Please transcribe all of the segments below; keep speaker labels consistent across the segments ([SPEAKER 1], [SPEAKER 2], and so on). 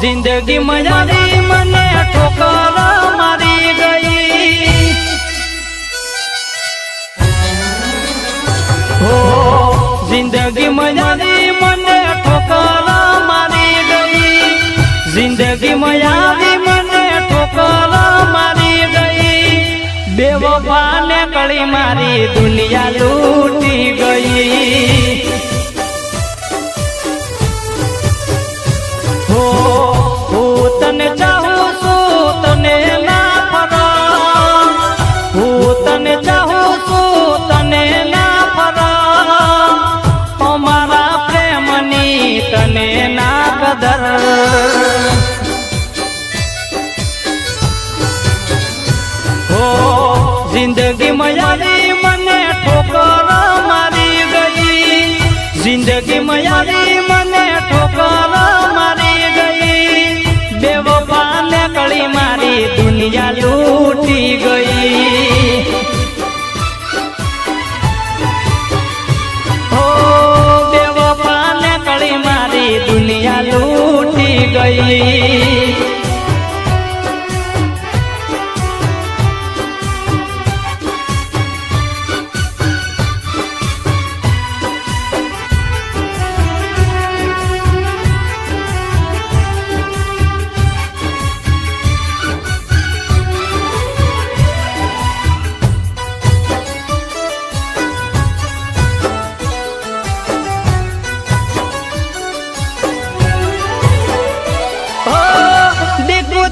[SPEAKER 1] जिंदगी मजारी मने ठोकर मारी गई हो जिंदगी मजारी मने ठोकर मारी गई जिंदगी मजारी मने ठोकर मारी गई बेवफा ने कड़ी मारी दुनिया लूटी गई तने चाहूं सू तने ना फरा तने चाहूं सू तने ना फरा हमारा प्रेमनी तने ना कदर हो जिंदगी मयारी मने ठोकर मारी गई जिंदगी मयारी मने ठोकर मारी गई बेवफा ने कड़ी मारी दुनिया लूटी गई हो बेवफा ने कड़ी मारी दुनिया लूटी गई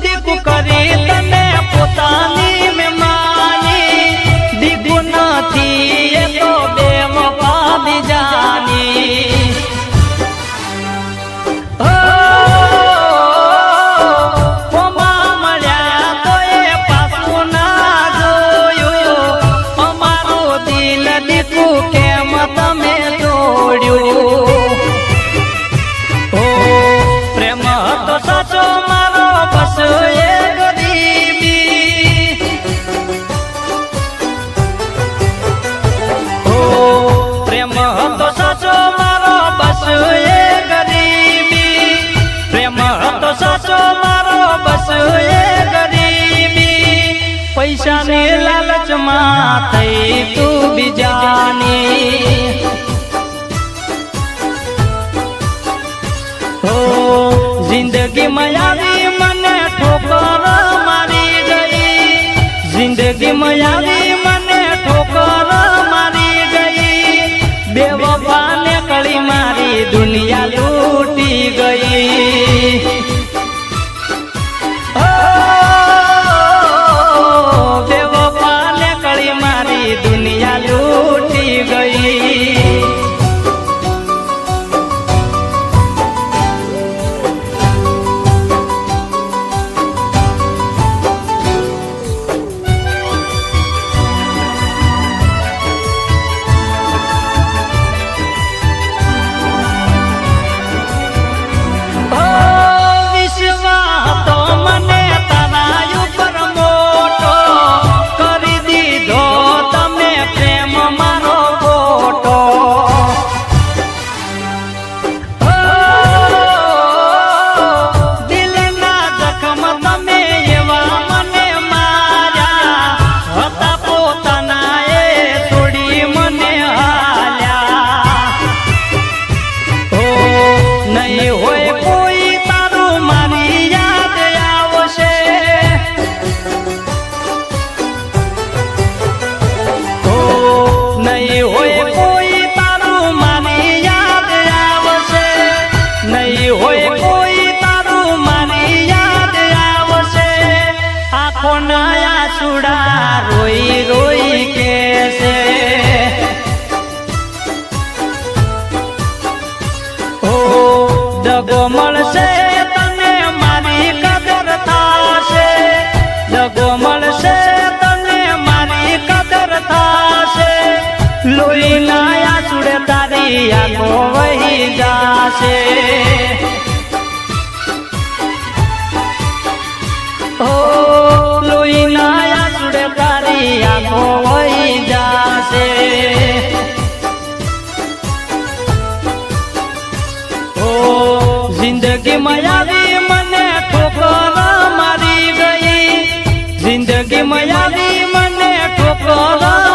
[SPEAKER 1] दिखू करे तने पोतानी में मानी दिखू नाथी ये तो बेवफा भी जानी मळ्या तो ये पासू ना जोयो अमारो दिल दिखू केम तमे तोड्यो प्रेम तो साचो मारो बस ये गरीबी हो प्रेम तो साचो मारो बस ये गरीबी प्रेम तो साचो मारो बस ये गरीबी पैसा ने लालच में थई तू भी जानी हो जिंदगी मयारी मने ठोकर मारी गई जिंदगी मयारी मने ठोकर मारी गई बेवफा ने कड़ी मारी दुनिया लूटी गई बेवफा ने कड़ी मारी दुनिया लूटी गई नहीं होए कोई तारू मारी याद आवशे नहीं होए कोई तारू मारी याद आवशे आँखो नया सुड़ा रोई रोई कैसे हो दगो मळशे तने मारी कदर थाशे दगो मळशे तने मारी कदर थाशे लोई नाया सुड़े तारी आँखो वही जाशे हो लोई नाया सुड़े तारी आँखो वही जाशे हो जिंदगी मयारी मने જિંદગી માં આવી મને ઠોકર